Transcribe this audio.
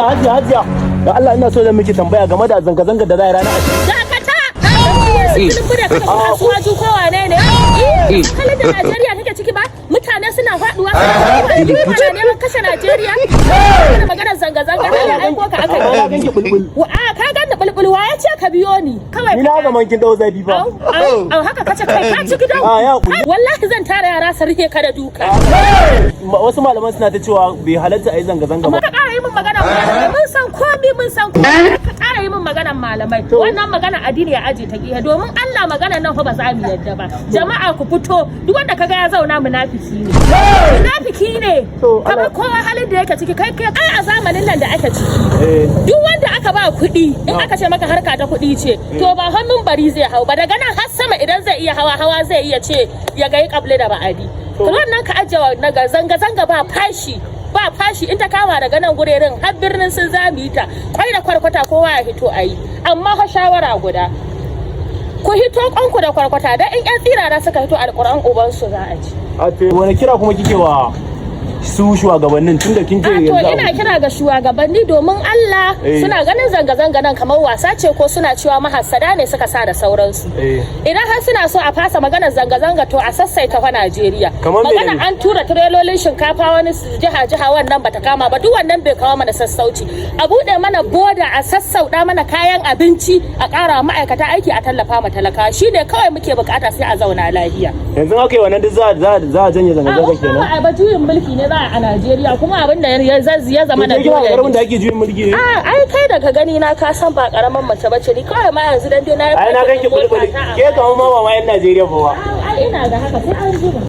Hajiya. Da Allah ina so zan miki tambaya game da zanga-zanga da za a yi ranar dakata filin bude kada kasuwa ju ko wane ne halin da Najeriya take ciki ba mutane suna faduwa mutane neman kashe Najeriya kana magana zanga-zanga da ai ko ka aka ganki bulbul. ka ganni bulbul wa ya ce ka biyo ni kawai Ni na ga mankin dawo zafi fa. au haka kace kai ka ci gidan wallahi zan tara yara su rike ka da duka Wasu malaman suna ta cewa bai halatta a yi zanga-zanga ba. ka ƙara yi min magana mun san komai ka ƙara yi min maganan malamai wannan magana addini ya aje ta giya domin Allah magana nan fa ba za mu yadda ba jama'a ku fito duk wanda kaga ya zauna munafiki ne kamar kowa halin da yake ciki kai ai a zamanin nan da ake ciki duk wanda aka ba kuɗi in aka ce maka harka ta kuɗi ce to ba hannun bari zai hau ba daga nan har sama idan zai iya hawa zai iya ce ya ga kable da ba'adi to wannan ka ajewa daga zanga fashi in ta kama daga nan gurerin har birnin sun zami ta kwai da kwarkwata kowa ya hito ayi amma fa shawara guda ku hito kanku da kwarkwata dan in yan tsirara suka hito alquran uban su za a ci wani kira kuma kike wa su shugabannin tunda kin ce to ina kira ga shugabanni domin Allah suna ganin zanga-zanga nan kamar wasa ce ko suna cewa mahassada ne suka sa da sauransu idan har suna so a fasa maganar zanga-zanga to a sassaita fa Najeriya magana an tura tirelolin shinkafa wani jiha wannan bata kama ba duk wannan bai kawo mana sassauci a bude mana boda a sassauda mana kayan abinci a ƙara ma'aikata aiki a tallafa ma talaka shine kawai muke bukata sai a zauna lafiya yanzu aka yi wannan duk za a janye zanga-zanga kenan ba juyin mulki ne a Najeriya kuma abin da ya zama na dole ne. Da ake juyin mulki ne. Ai kai daga gani na ka san ba karaman mace bace ni kawai ma yanzu dan dai na yi. Ai na ganki bulbuli. Ke kawo ma ba yan Najeriya ba. Ai ina ga haka sai an zuba.